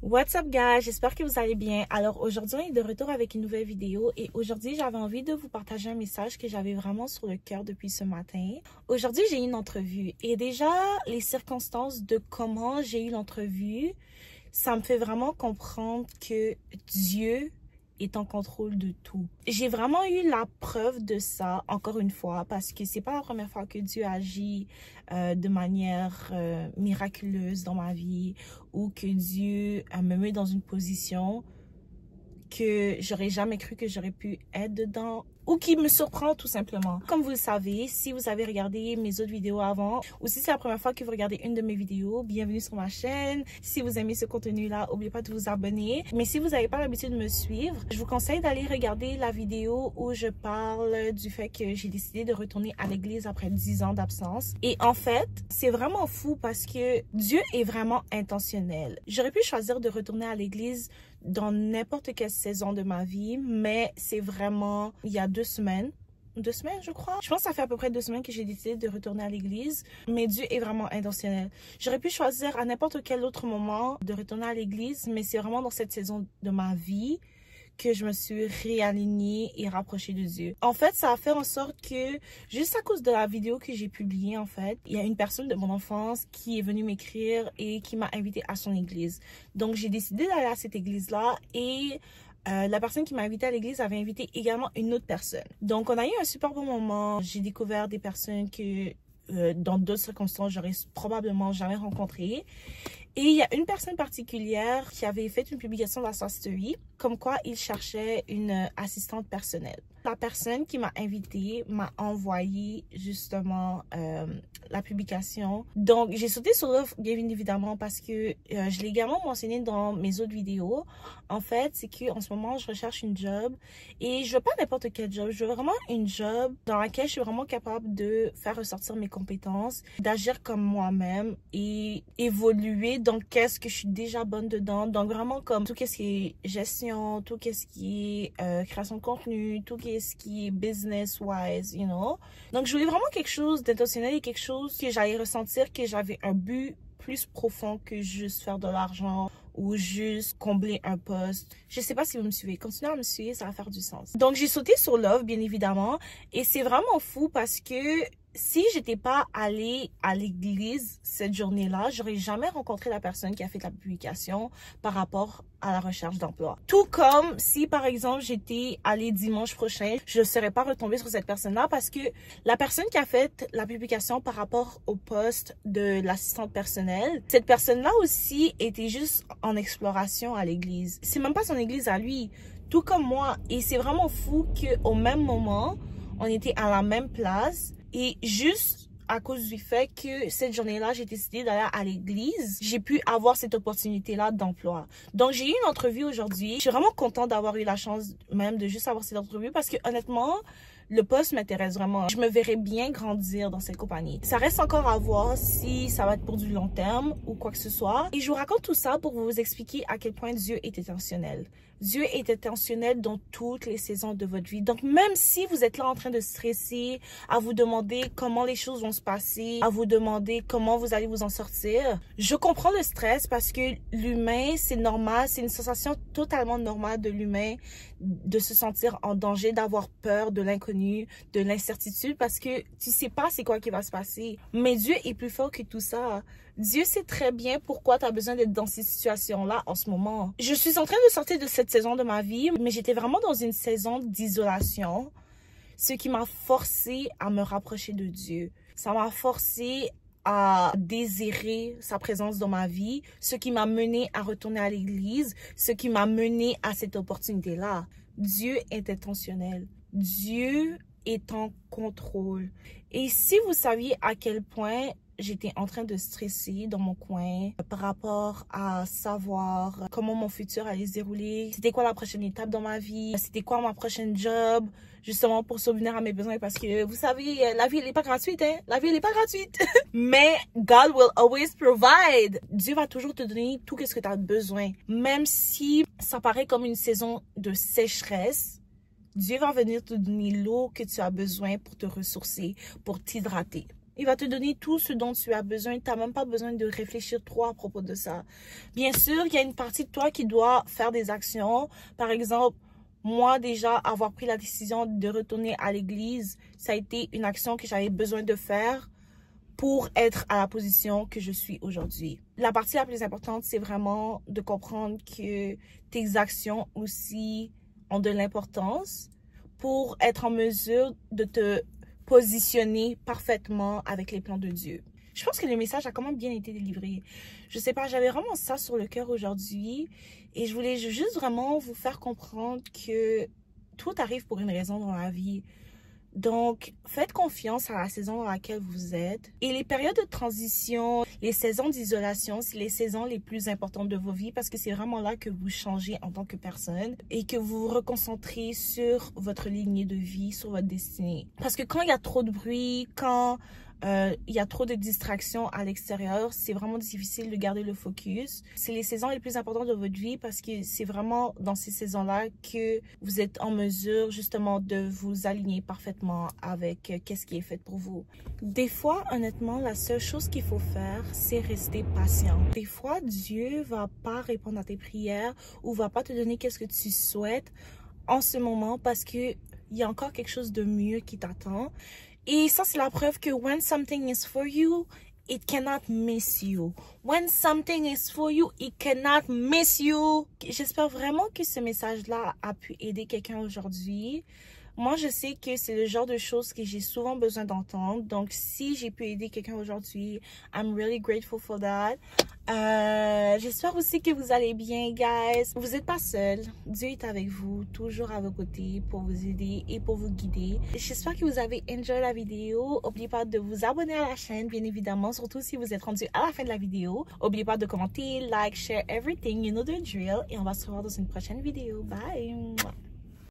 What's up guys, j'espère que vous allez bien. Alors aujourd'hui on est de retour avec une nouvelle vidéo et aujourd'hui j'avais envie de vous partager un message que j'avais vraiment sur le cœur depuis ce matin. Aujourd'hui j'ai eu une entrevue et déjà les circonstances de comment j'ai eu l'entrevue, ça me fait vraiment comprendre que Dieu est en contrôle de tout. J'ai vraiment eu la preuve de ça, encore une fois, parce que c'est pas la première fois que Dieu agit de manière miraculeuse dans ma vie ou que Dieu me met dans une position que j'aurais jamais cru que j'aurais pu être dedans ou qui me surprend tout simplement. Comme vous le savez, si vous avez regardé mes autres vidéos avant ou si c'est la première fois que vous regardez une de mes vidéos, bienvenue sur ma chaîne. Si vous aimez ce contenu-là, n'oubliez pas de vous abonner. Mais si vous n'avez pas l'habitude de me suivre, je vous conseille d'aller regarder la vidéo où je parle du fait que j'ai décidé de retourner à l'église après 10 ans d'absence. Et en fait, c'est vraiment fou parce que Dieu est vraiment intentionnel. J'aurais pu choisir de retourner à l'église dans n'importe quelle saison de ma vie, mais c'est vraiment il y a 2 semaines je crois. Je pense que ça fait à peu près 2 semaines que j'ai décidé de retourner à l'église, mais Dieu est vraiment intentionnel. J'aurais pu choisir à n'importe quel autre moment de retourner à l'église, mais c'est vraiment dans cette saison de ma vie que je me suis réalignée et rapprochée de Dieu. En fait, ça a fait en sorte que, juste à cause de la vidéo que j'ai publiée, en fait, il y a une personne de mon enfance qui est venue m'écrire et qui m'a invitée à son église. Donc, j'ai décidé d'aller à cette église-là et la personne qui m'a invitée à l'église avait invité également une autre personne. Donc, on a eu un super bon moment. J'ai découvert des personnes que, dans d'autres circonstances, j'aurais probablement jamais rencontrées. Et il y a une personne particulière qui avait fait une publication dans sa story, comme quoi il cherchait une assistante personnelle. La personne qui m'a invitée m'a envoyé justement la publication. Donc, j'ai sauté sur l'offre, bien évidemment, parce que je l'ai également mentionné dans mes autres vidéos. En fait, c'est qu'en ce moment, je recherche une job et je veux pas n'importe quel job. Je veux vraiment une job dans laquelle je suis vraiment capable de faire ressortir mes compétences, d'agir comme moi-même et évoluer dans qu'est-ce que je suis déjà bonne dedans. Donc, vraiment comme tout ce qui est gestion, tout ce qui est création de contenu, tout ce qui est business-wise, you know. Donc, je voulais vraiment quelque chose d'intentionnel et quelque chose que j'allais ressentir que j'avais un but plus profond que juste faire de l'argent ou juste combler un poste. Je sais pas si vous me suivez. Continuez à me suivre, ça va faire du sens. Donc, j'ai sauté sur l'offre, bien évidemment. Et c'est vraiment fou parce que si j'étais pas allée à l'église cette journée-là, j'aurais jamais rencontré la personne qui a fait la publication par rapport à la recherche d'emploi. Tout comme si, par exemple, j'étais allée dimanche prochain, je ne serais pas retombée sur cette personne-là parce que la personne qui a fait la publication par rapport au poste de l'assistante personnelle, cette personne-là aussi était juste en exploration à l'église. C'est même pas son église à lui, tout comme moi. Et c'est vraiment fou qu'au même moment, on était à la même place. Et juste à cause du fait que cette journée-là, j'ai décidé d'aller à l'église, j'ai pu avoir cette opportunité-là d'emploi. Donc, j'ai eu une entrevue aujourd'hui. Je suis vraiment contente d'avoir eu la chance même de juste avoir cette entrevue parce que honnêtement, le poste m'intéresse vraiment. Je me verrais bien grandir dans cette compagnie. Ça reste encore à voir si ça va être pour du long terme ou quoi que ce soit. Et je vous raconte tout ça pour vous expliquer à quel point Dieu est intentionnel. Dieu est intentionnel dans toutes les saisons de votre vie. Donc, même si vous êtes là en train de stresser, à vous demander comment les choses vont se passer, à vous demander comment vous allez vous en sortir, je comprends le stress parce que l'humain, c'est normal. C'est une sensation totalement normale de l'humain de se sentir en danger, d'avoir peur de l'inconnu, de l'incertitude parce que tu sais pas c'est quoi qui va se passer. Mais Dieu est plus fort que tout ça. Dieu sait très bien pourquoi tu as besoin d'être dans ces situations-là en ce moment. Je suis en train de sortir de cette saison de ma vie, mais j'étais vraiment dans une saison d'isolation, ce qui m'a forcé à me rapprocher de Dieu. Ça m'a forcé à désirer sa présence dans ma vie, ce qui m'a mené à retourner à l'église, ce qui m'a mené à cette opportunité-là. Dieu est intentionnel. Dieu est en contrôle. Et si vous saviez à quel point j'étais en train de stresser dans mon coin par rapport à savoir comment mon futur allait se dérouler, c'était quoi la prochaine étape dans ma vie, c'était quoi ma prochaine job, justement pour subvenir à mes besoins parce que vous savez, la vie elle n'est pas gratuite, hein? La vie elle n'est pas gratuite. Mais God will always provide. Dieu va toujours te donner tout ce que tu as besoin. Même si ça paraît comme une saison de sécheresse, Dieu va venir te donner l'eau que tu as besoin pour te ressourcer, pour t'hydrater. Il va te donner tout ce dont tu as besoin. Tu n'as même pas besoin de réfléchir trop à propos de ça. Bien sûr, il y a une partie de toi qui doit faire des actions. Par exemple, moi déjà, avoir pris la décision de retourner à l'église, ça a été une action que j'avais besoin de faire pour être à la position que je suis aujourd'hui. La partie la plus importante, c'est vraiment de comprendre que tes actions aussi ont de l'importance pour être en mesure de te positionner parfaitement avec les plans de Dieu. Je pense que le message a quand même bien été délivré. Je sais pas, j'avais vraiment ça sur le cœur aujourd'hui et je voulais juste vraiment vous faire comprendre que tout arrive pour une raison dans la vie. Donc, faites confiance à la saison dans laquelle vous êtes. Et les périodes de transition, les saisons d'isolation, c'est les saisons les plus importantes de vos vies parce que c'est vraiment là que vous changez en tant que personne et que vous vous reconcentrez sur votre lignée de vie, sur votre destinée. Parce que quand il y a trop de bruit, quand il y a trop de distractions à l'extérieur, c'est vraiment difficile de garder le focus. C'est les saisons les plus importantes de votre vie parce que c'est vraiment dans ces saisons-là que vous êtes en mesure justement de vous aligner parfaitement avec qu'est-ce qui est fait pour vous. Des fois, honnêtement, la seule chose qu'il faut faire, c'est rester patient. Des fois, Dieu va pas répondre à tes prières ou va pas te donner qu'est-ce que tu souhaites en ce moment parce que il y a encore quelque chose de mieux qui t'attend. Et ça, c'est la preuve que when something is for you, it cannot miss you. When something is for you, it cannot miss you. J'espère vraiment que ce message-là a pu aider quelqu'un aujourd'hui. Moi, je sais que c'est le genre de choses que j'ai souvent besoin d'entendre. Donc, si j'ai pu aider quelqu'un aujourd'hui, I'm really grateful for that. J'espère aussi que vous allez bien, guys. Vous n'êtes pas seuls. Dieu est avec vous, toujours à vos côtés pour vous aider et pour vous guider. J'espère que vous avez enjoyé la vidéo. N'oubliez pas de vous abonner à la chaîne, bien évidemment, surtout si vous êtes rendu à la fin de la vidéo. N'oubliez pas de commenter, like, share everything, you know the drill. Et on va se revoir dans une prochaine vidéo. Bye!